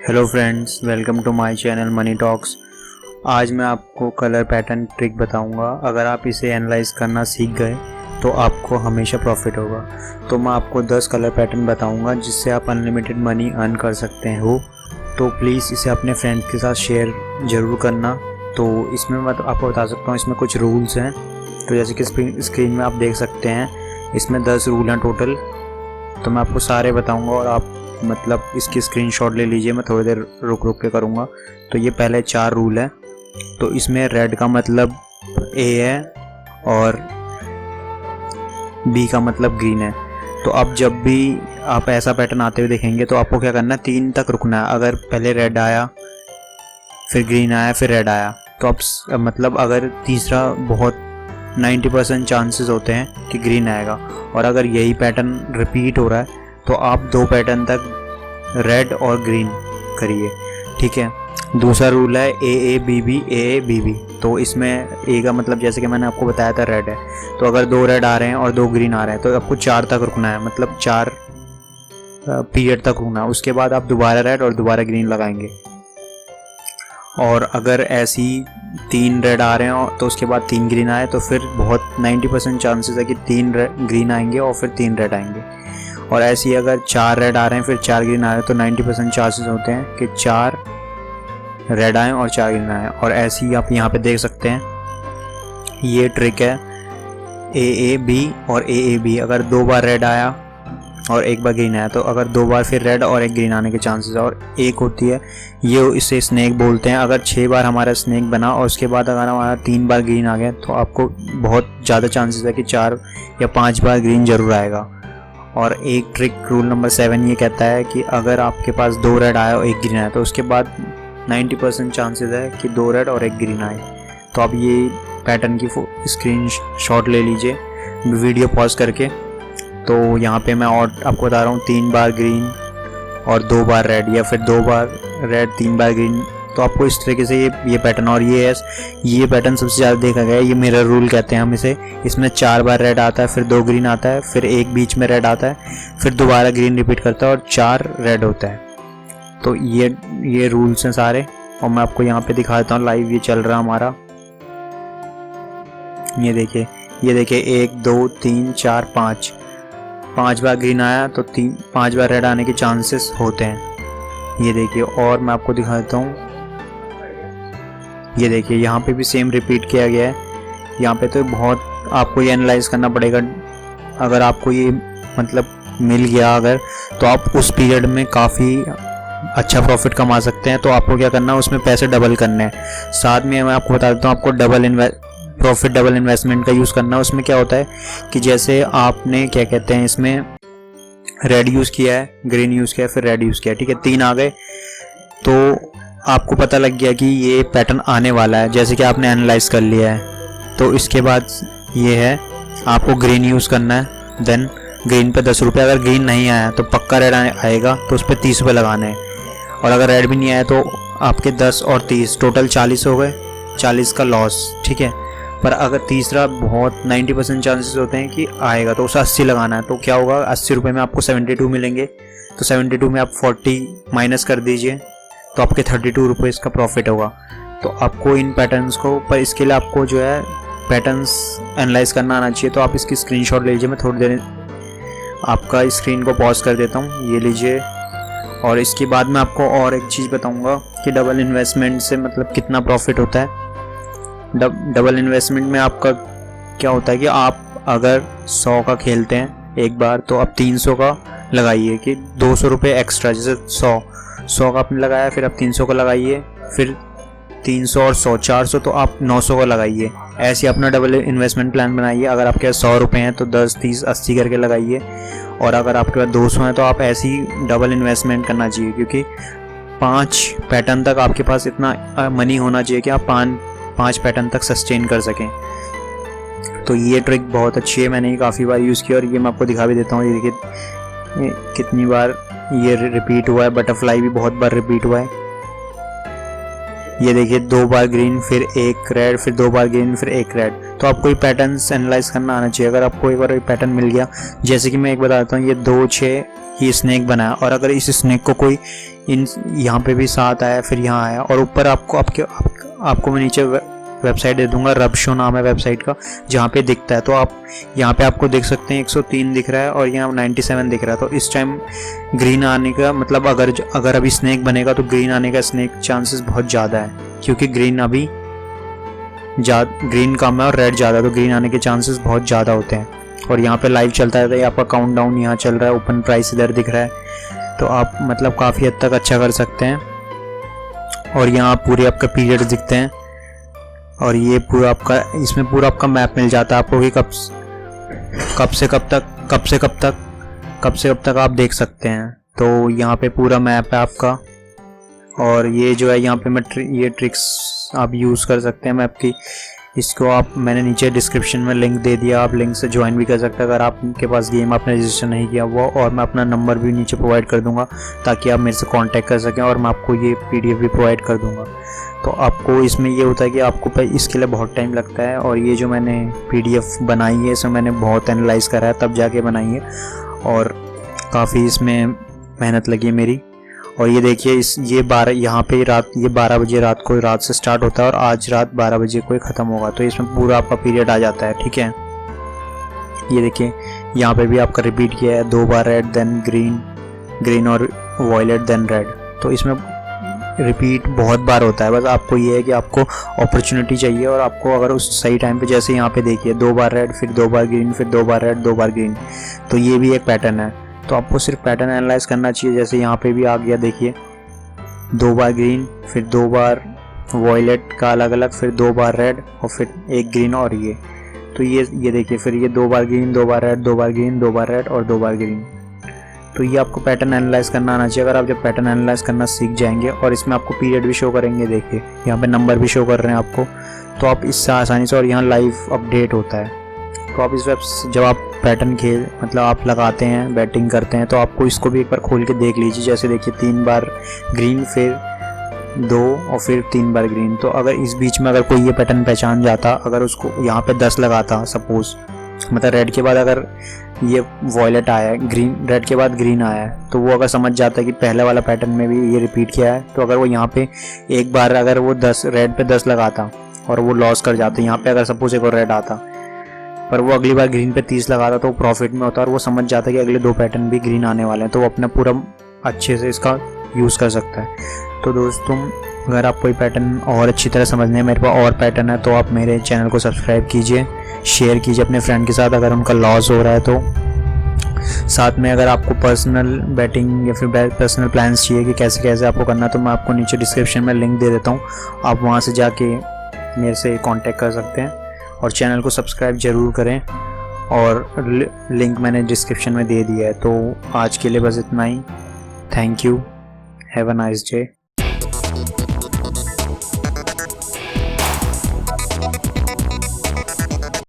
Hello friends, welcome to my channel Money Talks. आज मैं आपको कलर पैटर्न ट्रिक बताऊंगा। अगर आप इसे एनालाइज करना सीख गए तो आपको हमेशा प्रॉफिट होगा। तो मैं आपको 10 कलर पैटर्न बताऊंगा जिससे आप अनलिमिटेड मनी अर्न कर सकते हो। तो प्लीज़ इसे अपने फ्रेंड्स के साथ शेयर ज़रूर करना। तो इसमें मैं आपको बता सकता हूँ, इसमें कुछ रूल्स हैं। तो जैसे कि स्क्रीन में आप देख सकते हैं, इसमें 10 रूल हैं टोटल। तो मैं आपको सारे बताऊँगा और आप इसकी स्क्रीनशॉट ले लीजिए। मैं थोड़ी देर रुक के करूँगा। तो ये पहले 4 रूल है। तो इसमें रेड का मतलब ए है और बी का मतलब ग्रीन है। तो अब जब भी आप ऐसा पैटर्न आते हुए देखेंगे तो आपको क्या करना है, 3 तक रुकना है। अगर पहले रेड आया, फिर ग्रीन आया, फिर रेड आया, तो अब अगर तीसरा बहुत 90% चांसेस होते हैं कि ग्रीन आएगा। और अगर यही पैटर्न रिपीट हो रहा है तो आप 2 पैटर्न तक रेड और ग्रीन करिए, ठीक है। दूसरा रूल है A B B A B B. तो इसमें ए का मतलब जैसे कि मैंने आपको बताया था रेड है। तो अगर 2 रेड आ रहे हैं और 2 ग्रीन आ रहे हैं तो आपको 4 तक रुकना है, मतलब 4 पीरियड तक रुकना है। उसके बाद आप दोबारा रेड और दोबारा ग्रीन लगाएंगे। और अगर ऐसी 3 रेड आ रहे हैं तो उसके बाद 3 ग्रीन आए तो फिर बहुत 90% चांसेस है कि 3 ग्रीन आएंगे और फिर 3 रेड आएंगे। और ऐसे ही अगर 4 रेड आ रहे हैं फिर 4 ग्रीन आ रहे हैं तो 90% चांसेस होते हैं कि 4 रेड आए और 4 ग्रीन आए। और ऐसे ही आप यहाँ पे देख सकते हैं, ये ट्रिक है ए बी और ए बी। अगर 2 बार रेड आया और 1 बार ग्रीन आया तो अगर 2 बार फिर रेड और 1 ग्रीन आने के चांसेस। और एक होती है ये, इसे स्नेक बोलते हैं। अगर 6 बार हमारा स्नेक बना और उसके बाद अगर हमारा 3 बार ग्रीन आ गया तो आपको बहुत ज़्यादा चांसेस है कि 4 या 5 बार ग्रीन ज़रूर आएगा। और एक ट्रिक रूल नंबर 7 ये कहता है कि अगर आपके पास 2 रेड आया और 1 ग्रीन आया तो उसके बाद 90% चांसेस है कि 2 रेड और 1 ग्रीन आए। तो आप ये पैटर्न की स्क्रीन शॉट ले लीजिए वीडियो पॉज करके। तो यहाँ पे मैं और आपको बता रहा हूँ, 3 बार ग्रीन और 2 बार रेड, या फिर 2 बार रेड 3 बार ग्रीन। तो आपको इस तरीके से ये पैटर्न, और ये पैटर्न सबसे ज़्यादा देखा गया है। ये मिरर रूल कहते हैं हम इसे। इसमें 4 बार रेड आता है, फिर 2 ग्रीन आता है, फिर एक बीच में रेड आता है, फिर दोबारा ग्रीन रिपीट करता है और 4 रेड होता है। तो ये रूल्स हैं सारे। और मैं आपको यहाँ पे दिखा देता हूँ लाइव, ये चल रहा हमारा। ये देखिए 1 2 3 4 5 बार ग्रीन आया तो 5 बार रेड आने के चांसेस होते हैं। ये देखिए, और मैं आपको दिखा देता हूँ, ये देखिए यहाँ पे भी सेम रिपीट किया गया है। यहाँ पे तो बहुत आपको ये एनालाइज करना पड़ेगा। अगर आपको ये मिल गया अगर, तो आप उस पीरियड में काफ़ी अच्छा प्रॉफिट कमा सकते हैं। तो आपको क्या करना है, उसमें पैसे डबल करने हैं। साथ में मैं आपको बता देता हूँ, आपको डबल इन्वेस्टमेंट का यूज़ करना है। उसमें क्या होता है कि जैसे आपने क्या कहते हैं, इसमें रेड यूज़ किया है, ग्रीन यूज़ किया है, फिर रेड यूज़ किया है, ठीक है, 3 आ गए। तो आपको पता लग गया कि ये पैटर्न आने वाला है, जैसे कि आपने एनालाइज कर लिया है। तो इसके बाद ये है, आपको ग्रीन यूज़ करना है। देन ग्रीन पे 10 रुपये। अगर ग्रीन नहीं आया तो पक्का रेड आएगा, तो उस पर 30 रुपये लगाने हैं। और अगर रेड भी नहीं आया तो आपके 10 और 30 टोटल 40 हो गए, 40 का लॉस, ठीक है। पर अगर तीसरा बहुत 90% चांसेस होते हैं कि आएगा तो उसे 80 लगाना है। तो क्या होगा, 80 रुपये में आपको 72 मिलेंगे। तो 72 में आप 40 माइनस कर दीजिए तो आपके 32 रुपये इसका प्रॉफिट होगा। तो आपको इन पैटर्न्स को, पर इसके लिए आपको जो है पैटर्न्स एनालाइज करना आना चाहिए। तो आप इसकी स्क्रीनशॉट ले लीजिए। मैं थोड़ी देर आपका स्क्रीन को पॉज कर देता हूँ, ये लीजिए। और इसके बाद मैं आपको और एक चीज़ बताऊँगा कि डबल इन्वेस्टमेंट से कितना प्रॉफिट होता है। डबल इन्वेस्टमेंट में आपका क्या होता है कि आप अगर 100 का खेलते हैं एक बार, तो आप 300 का लगाइए कि 200 रुपये एक्स्ट्रा। जैसे 100 का आपने लगाया, फिर आप 300 का लगाइए, फिर 300 और 100 400, तो आप 900 का लगाइए। ऐसे अपना डबल इन्वेस्टमेंट प्लान बनाइए। अगर आपके पास 100 रुपये हैं तो 10 30 80 करके लगाइए। और अगर आपके पास 200 हैं तो आप ऐसे ही डबल इन्वेस्टमेंट करना चाहिए, क्योंकि 5 पैटर्न तक आपके पास इतना मनी होना चाहिए कि आप 5 पैटर्न तक सस्टेन कर सकें। तो ये ट्रिक बहुत अच्छी है, मैंने ये काफ़ी बार यूज़ किया और ये मैं आपको दिखा भी देता हूँ। ये देखिए कितनी बार ये रिपीट हुआ है। बटरफ्लाई भी बहुत बार रिपीट हुआ है। ये देखिए 2 बार ग्रीन, फिर 1 रेड, फिर 2 बार ग्रीन, फिर 1 रेड। तो आपको ये पैटर्न्स एनालाइज करना आना चाहिए। अगर आपको एक बार पैटर्न मिल गया, जैसे कि मैं एक बता देता हूँ, ये 2 6 ये स्नेक बनाया, और अगर इस स्नेक को कोई इन यहाँ पे भी 7 आया, फिर यहाँ आया, और ऊपर आपको मैं नीचे वेबसाइट दे दूंगा, रबशो नाम है वेबसाइट का, जहाँ पे दिखता है। तो आप यहाँ पे आपको देख सकते हैं 103 दिख रहा है और यहाँ 97 दिख रहा है। तो इस टाइम ग्रीन आने का मतलब अगर अभी स्नेक बनेगा तो ग्रीन आने का स्नेक चांसेस बहुत ज़्यादा है, क्योंकि ग्रीन कम है और रेड ज़्यादा, तो ग्रीन आने के चांसेस बहुत ज़्यादा होते हैं। और यहाँ पे लाइव चलता रहता है, आपका काउंटडाउन यहाँ चल रहा है, ओपन प्राइस इधर दिख रहा है। तो आप मतलब काफ़ी हद तक अच्छा कर सकते हैं। और यहाँ पूरे आपका पीरियड दिखते हैं, और ये पूरा आपका इसमें पूरा आपका मैप मिल जाता है आपको कि कब से कब तक आप देख सकते हैं। तो यहाँ पे पूरा मैप है आपका, और ये जो है यहाँ पे ये ट्रिक्स आप यूज़ कर सकते हैं मैप की। इसको मैंने नीचे डिस्क्रिप्शन में लिंक दे दिया, आप लिंक से ज्वाइन भी कर सकते हैं अगर आपके पास गेम आपने रजिस्टर नहीं किया हुआ। और मैं अपना नंबर भी नीचे प्रोवाइड कर दूंगा ताकि आप मेरे से कांटेक्ट कर सकें, और मैं आपको ये PDF भी प्रोवाइड कर दूंगा। तो आपको इसमें ये होता है कि आपको इसके लिए बहुत टाइम लगता है, और ये जो मैंने PDF बनाई है इसमें मैंने बहुत एनालाइज़ करा है तब जाके बनाई है, और काफ़ी इसमें मेहनत लगी है मेरी। और ये देखिए ये 12 बजे रात से स्टार्ट होता है और आज रात 12 बजे को ख़त्म होगा। तो इसमें पूरा आपका पीरियड आ जाता है, ठीक है। ये देखिए यहाँ पे भी आपका रिपीट किया है, 2 बार रेड देन ग्रीन और वॉयलेट देन रेड। तो इसमें रिपीट बहुत बार होता है, बस आपको ये है कि आपको अपॉर्चुनिटी चाहिए, और आपको अगर उस सही टाइम पे, जैसे यहाँ पे देखिए 2 बार रेड, फिर 2 बार ग्रीन, फिर 2 बार रेड, 2 बार ग्रीन, तो ये भी एक पैटर्न है। तो आपको सिर्फ पैटर्न एनालाइज करना चाहिए। जैसे यहाँ पे भी आ गया, देखिए 2 बार ग्रीन, फिर 2 बार वॉयलेट का अलग अलग, फिर 2 बार रेड और फिर एक ग्रीन, और ये तो ये देखिए फिर ये 2 बार ग्रीन, 2 बार रेड, 2 बार ग्रीन, 2 बार रेड और 2 बार ग्रीन। तो ये आपको पैटर्न एनालाइज करना आना चाहिए। अगर आप जब पैटर्न एनालाइज करना सीख जाएंगे, और इसमें आपको पीरियड भी शो करेंगे, देखिए यहाँ पे नंबर भी शो कर रहे हैं आपको, तो आप इससे आसानी से, और यहाँ लाइव अपडेट होता है। तो आप जब आप पैटर्न मतलब आप लगाते हैं, बैटिंग करते हैं, तो आपको इसको भी एक बार खोल के देख लीजिए। जैसे देखिए 3 बार ग्रीन, फिर 2 और फिर 3 बार ग्रीन। तो अगर इस बीच में अगर कोई ये पैटर्न पहचान जाता, अगर उसको यहाँ पे 10 लगाता सपोज, मतलब रेड के बाद अगर ये वॉयलेट आया है, रेड के बाद ग्रीन आया है, तो वो अगर समझ जाता है कि पहले वाला पैटर्न में भी ये रिपीट किया है, तो अगर वो यहाँ पे एक बार अगर वो रेड पे 10 लगाता और वो लॉस कर जाता, यहाँ पे अगर सपोज एक और रेड आता पर वो अगली बार ग्रीन पे 30 लगाता, तो वो प्रॉफिट में होता, और वो समझ जाता है कि अगले 2 पैटर्न भी ग्रीन आने वाले हैं, तो वो अपना पूरा अच्छे से इसका यूज़ कर सकता है। तो दोस्तों, अगर आप कोई पैटर्न और अच्छी तरह समझने मेरे पास और पैटर्न है, तो आप मेरे चैनल को सब्सक्राइब कीजिए, शेयर कीजिए अपने फ्रेंड के साथ अगर उनका लॉस हो रहा है तो। साथ में अगर आपको पर्सनल बैटिंग या फिर पर्सनल प्लान्स चाहिए कि कैसे कैसे आपको करना, तो मैं आपको नीचे डिस्क्रिप्शन में लिंक दे देता हूँ, आप वहाँ से जाके मेरे से कांटेक्ट कर सकते हैं। और चैनल को सब्सक्राइब ज़रूर करें, और लिंक मैंने डिस्क्रिप्शन में दे दिया है। तो आज के लिए बस इतना ही। Thank you, have a nice day.